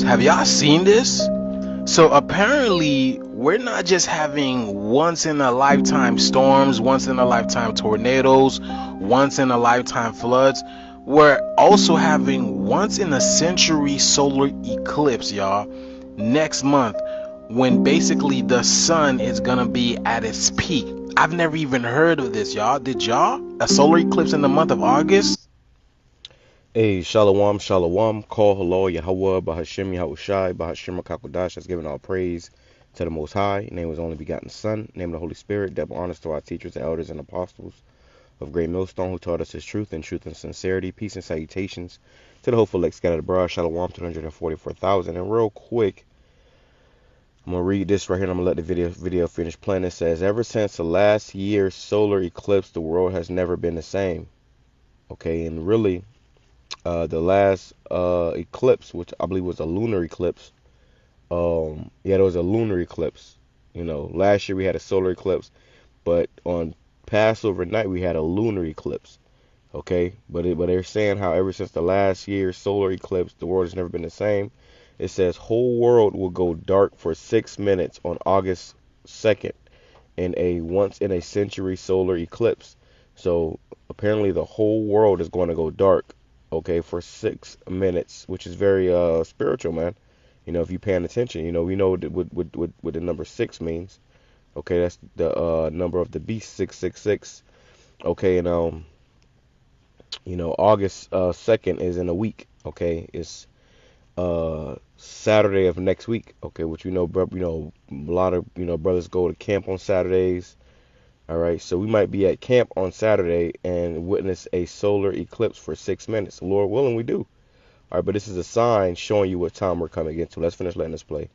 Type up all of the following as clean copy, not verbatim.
Have y'all seen this? So apparently, we're not just having once in a lifetime storms, once in a lifetime tornadoes, once in a lifetime floods. We're also having once in a century solar eclipse, y'all, next month, when basically the sun is gonna be at its peak. I've never even heard of this, y'all. Did y'all? A solar eclipse in the month of August? Hey, Shalom, Shalom, Call Hello, Yahweh, Bahashim, Yahushai, Bahashim, Kakodash, has given all praise to the Most High. Name was only begotten Son, name of the Holy Spirit, double honors to our teachers, the elders, and apostles of Great Millstone, who taught us his truth and sincerity, peace and salutations to the hopeful elect scattered abroad, Shalom, 244,000. And real quick, I'm going to read this right here, and I'm going to let the video finish playing. It says, ever since the last year's solar eclipse, the world has never been the same. Okay, and really, the last eclipse, which I believe was a lunar eclipse. Yeah, there was a lunar eclipse. You know, last year we had a solar eclipse, but on Passover night we had a lunar eclipse. Okay, but they're saying how ever since the last year's solar eclipse, the world has never been the same. It says whole world will go dark for 6 minutes on August 2nd in a once in a century solar eclipse. So apparently the whole world is going to go dark, okay, for 6 minutes, which is very spiritual, man. You know, if you're paying attention, you know, we know what the number 6 means. Okay, that's the number of the beast, 666. Okay, and you know, August 2nd is in a week. Okay, it's Saturday of next week. Okay, which a lot of brothers go to camp on Saturdays. All right, so we might be at camp on Saturday and witness a solar eclipse for 6 minutes. Lord willing, we do. All right, but this is a sign showing you what time we're coming into. Let's finish letting this play.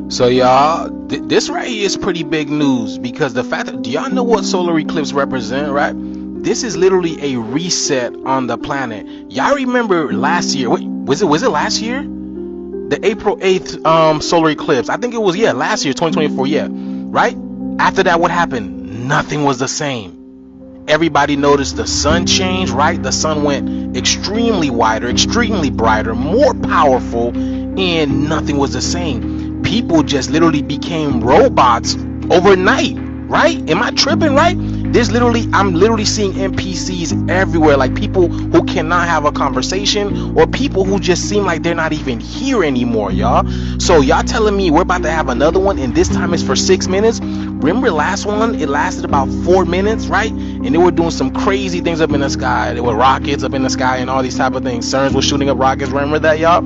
So y'all, this right here is pretty big news, because the fact that, do y'all know what solar eclipse represent, right? This is literally a reset on the planet. Y'all remember last year? Wait, was it last year? The April 8th solar eclipse. I think it was, yeah, last year, 2024, yeah. Right? After that, what happened? Nothing was the same. Everybody noticed the sun changed, right? The sun went extremely wider, extremely brighter, more powerful, and nothing was the same. People just literally became robots overnight, right? Am I tripping, right? I'm literally seeing NPCs everywhere, like people who cannot have a conversation, or people who just seem like they're not even here anymore, y'all. So y'all telling me we're about to have another one, and this time it's for 6 minutes? Remember last one, it lasted about 4 minutes, right? And they were doing some crazy things up in the sky. There were rockets up in the sky and all these type of things. CERNs were shooting up rockets. Remember that, y'all?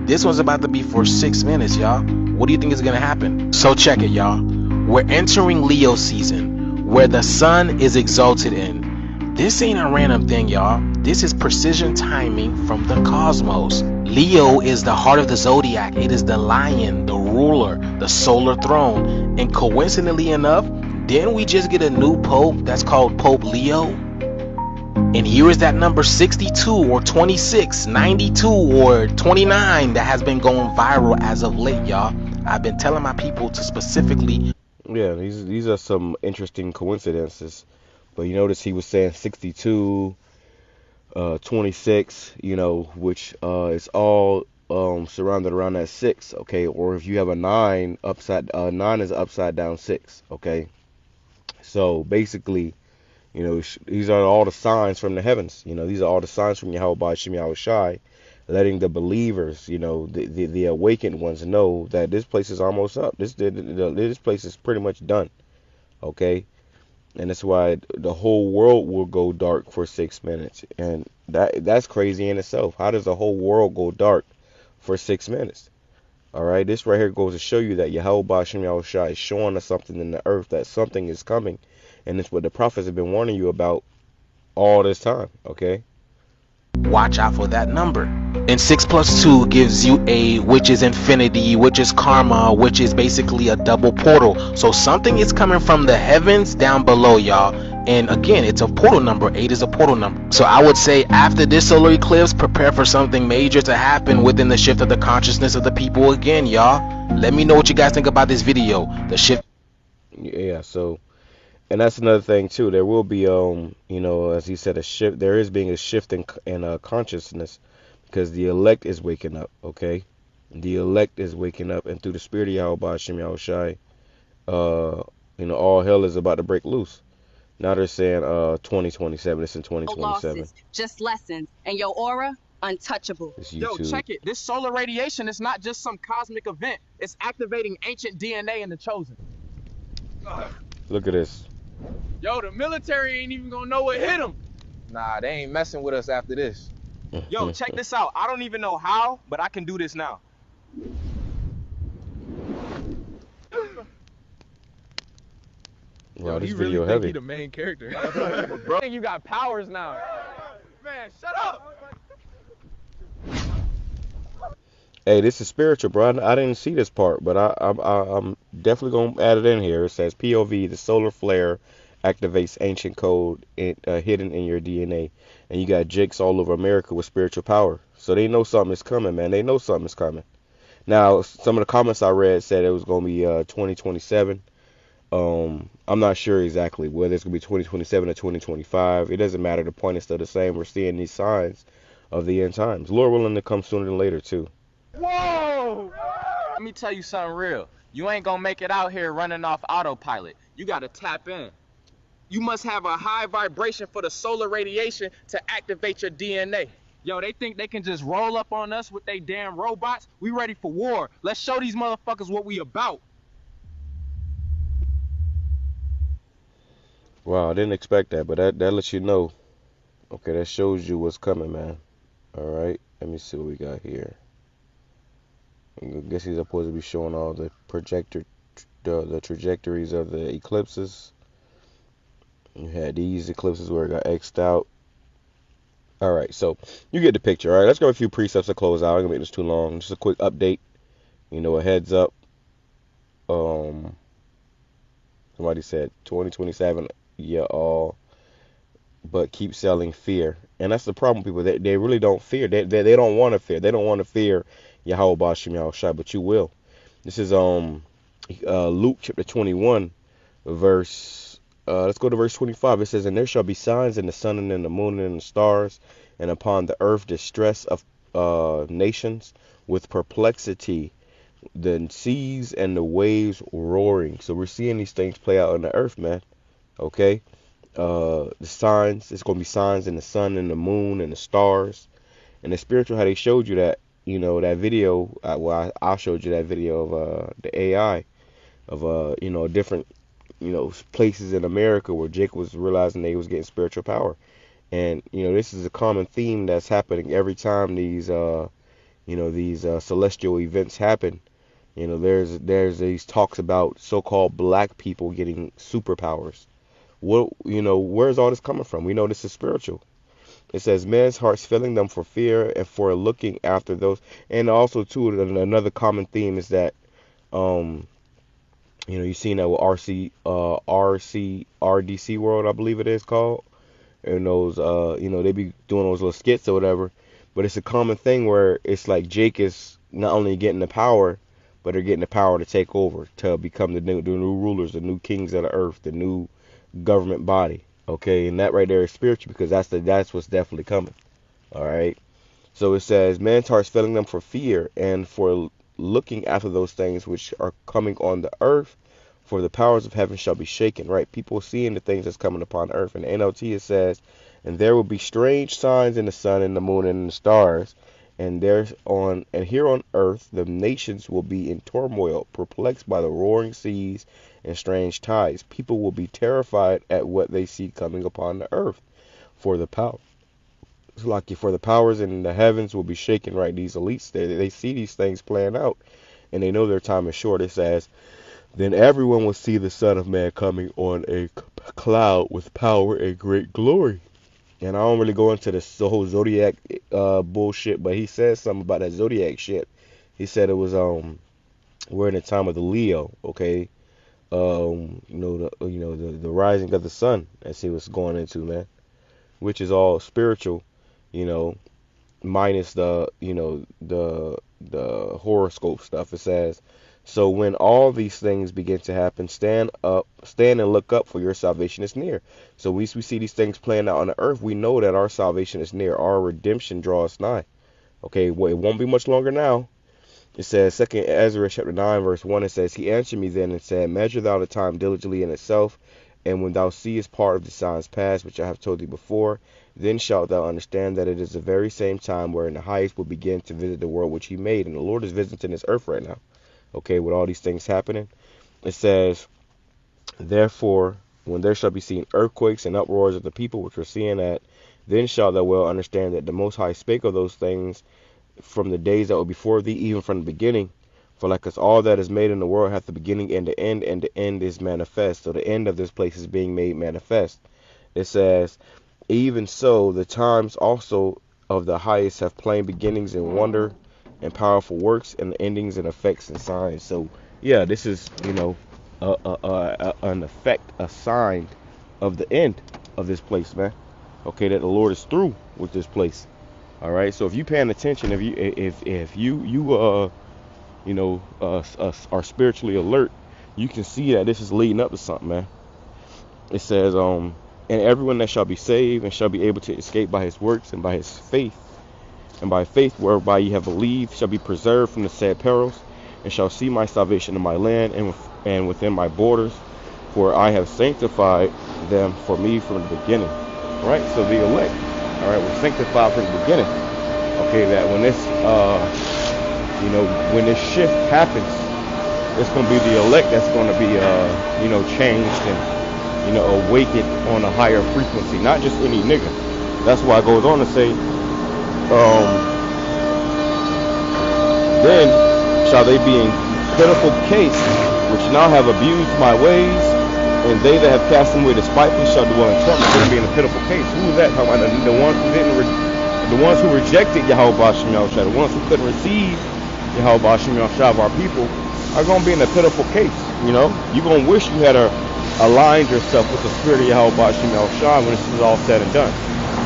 This one's about to be for 6 minutes, y'all. What do you think is gonna happen? So check it, y'all. We're entering Leo season, where the sun is exalted in. This ain't a random thing, y'all. This is precision timing from the cosmos. Leo is the heart of the zodiac. It is the lion, the ruler, the solar throne. And coincidentally enough, didn't we just get a new pope that's called Pope Leo? And here is that number 62 or 26, 92 or 29 that has been going viral as of late, y'all. I've been telling my people to specifically. Yeah, these are some interesting coincidences. But you notice he was saying 62, 26, you know, which is all surrounded around that 6, okay? Or if you have a 9, 9 is upside down 6, okay? So basically, you know, these are all the signs from the heavens. You know, these are all the signs from Yahweh Ba'ashim Yahushai, letting the believers, you know, the awakened ones know that this place is almost up. This place is pretty much done, okay? And that's why the whole world will go dark for 6 minutes. And that's crazy in itself. How does the whole world go dark for 6 minutes? All right, this right here goes to show you that Yahweh Ba'ashim Yahushai is showing us something in the earth, that something is coming. And it's what the prophets have been warning you about all this time, okay? Watch out for that number. And 6 plus 2 gives you which is infinity, which is karma, which is basically a double portal. So something is coming from the heavens down below, y'all. And again, it's a portal number. 8 is a portal number. So I would say after this solar eclipse, prepare for something major to happen within the shift of the consciousness of the people again, y'all. Let me know what you guys think about this video. The shift. Yeah, so, and that's another thing too. There will be, you know, as he said, a shift. There is being a shift in consciousness, because the elect is waking up, okay? The elect is waking up, and through the spirit of Yahweh Hashem Yahushai, all hell is about to break loose. Now they're saying 2027. It's in 2027. Losses, just lessons, and your aura untouchable. It's Yo, YouTube. check it. This solar radiation is not just some cosmic event. It's activating ancient DNA in the chosen. Look at this. Yo, the military ain't even gonna know what hit them. Nah, they ain't messing with us after this. Yo, check this out. I don't even know how, but I can do this now. Wow, Yo, this he video really think heavy. he the main character. Bro, you got powers now. Man, shut up. Hey, this is spiritual, bro. I didn't see this part, but I'm definitely gonna add it in here. It says POV: the solar flare activates ancient code hidden in your DNA, and you got jakes all over America with spiritual power. So they know something is coming, man. They know something is coming. Now, some of the comments I read said it was gonna be 2027. I'm not sure exactly whether it's gonna be 2027 or 2025. It doesn't matter. The point is still the same. We're seeing these signs of the end times. Lord willing, to come sooner than later too. Whoa! Let me tell you something real. You ain't gonna make it out here running off autopilot. You gotta tap in. You must have a high vibration for the solar radiation to activate your DNA. Yo, they think they can just roll up on us with they damn robots. We ready for war. Let's show these motherfuckers what we about. Wow, I didn't expect that, but that lets you know. Okay, that shows you what's coming, man. All right, let me see what we got here. I guess he's supposed to be showing all the the trajectories of the eclipses. You had these eclipses where it got X'd out. All right, so you get the picture. All right, let's go a few precepts to close out. I'm gonna make this too long. Just a quick update. A heads up. Somebody said 2027. Yeah, all. But keep selling fear, and that's the problem. People, they really don't fear. They don't want to fear. They don't want to fear Yahweh Bashim Yahushai, but you will. This is Luke chapter 21, verse. Let's go to verse 25. It says, "And there shall be signs in the sun and in the moon and in the stars, and upon the earth distress of nations with perplexity, the seas and the waves roaring." So we're seeing these things play out on the earth, man. Okay. The signs, it's going to be signs in the sun and the moon and the stars. And the spiritual, how they showed you that, that video, I showed you that video of the AI of, different, places in America where Jake was realizing they was getting spiritual power. And, this is a common theme that's happening every time these celestial events happen. There's these talks about so-called black people getting superpowers. Where's all this coming from? We know this is spiritual. It says men's hearts filling them for fear and for looking after those. And also too, another common theme is that, you've seen that with RDC World, I believe it is called. And those, they be doing those little skits or whatever. But it's a common thing where it's like Jake is not only getting the power, but they're getting the power to take over, to become the new rulers, the new kings of the earth, the new government body. Okay, and that right there is spiritual, because that's what's definitely coming. All right. So it says men's hearts filling them for fear and for looking after those things which are coming on the earth, for the powers of heaven shall be shaken. Right, people seeing the things that's coming upon earth. And the NLT, it says, and there will be strange signs in the sun and the moon and in the stars, and here on earth the nations will be in turmoil, perplexed by the roaring seas and strange tides. People will be terrified at what they see coming upon the earth, for the powers in the heavens will be shaken. Right, these elites, they see these things playing out, and they know their time is short. It says, then everyone will see the Son of Man coming on a cloud with power and great glory. And I don't really go into the whole zodiac bullshit, but he says something about that zodiac shit. He said it was we're in the time of the Leo, okay? The rising of the sun. That's he was going into, man, which is all spiritual, minus the horoscope stuff. It says, so when all these things begin to happen, stand and look up, for your salvation is near. So we see these things playing out on the earth. We know that our salvation is near. Our redemption draws nigh. Okay, well, it won't be much longer now. It says, 2 Ezra chapter 9, verse 1, it says, He answered me then and said, Measure thou the time diligently in itself, and when thou seest part of the signs past, which I have told thee before, then shalt thou understand that it is the very same time wherein the highest will begin to visit the world which he made. And the Lord is visiting this earth right now, okay, with all these things happening. It says, Therefore, when there shall be seen earthquakes and uproars of the people which are seeing that, then shalt thou well understand that the Most High spake of those things from the days that were before thee, even from the beginning. For like as all that is made in the world hath the beginning and the end is manifest. So the end of this place is being made manifest. It says, Even so, the times also of the highest have plain beginnings and wonder and powerful works, and the endings and effects and signs. So yeah, this is, an effect, a sign of the end of this place, man. Okay, that the Lord is through with this place. All right. So if you paying attention, if you are spiritually alert, you can see that this is leading up to something, man. It says, and everyone that shall be saved and shall be able to escape by his works and by his faith, and by faith whereby ye have believed, shall be preserved from the said perils, and shall see my salvation in my land and within my borders, for I have sanctified them for me from the beginning. All right. So the elect, all right, we're sanctified from the beginning. Okay, that when this when this shift happens, it's going to be the elect that's going to be, changed and, awakened on a higher frequency, not just any nigga. That's why it goes on to say, then shall they be in pitiful case, which now have abused my ways, and they that have cast them away despitefully shall dwell in torment. They're going to be in a pitiful case. Who is that? The ones who the ones who rejected Yahweh Bashim Yahushua, the ones who couldn't receive Yahweh Bashim Yahushua of our people, are going to be in a pitiful case. You're going to wish you had aligned yourself with the spirit of Yahweh Bashim Yahushua when this is all said and done.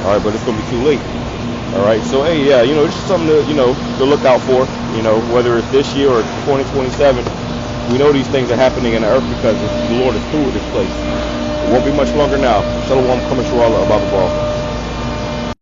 All right, but it's going to be too late. All right, so hey, yeah, this is something to look out for. Whether it's this year or 2027, we know these things are happening in the earth because the Lord is through with this place. It won't be much longer now. Shalom, coming to Allah, Baba.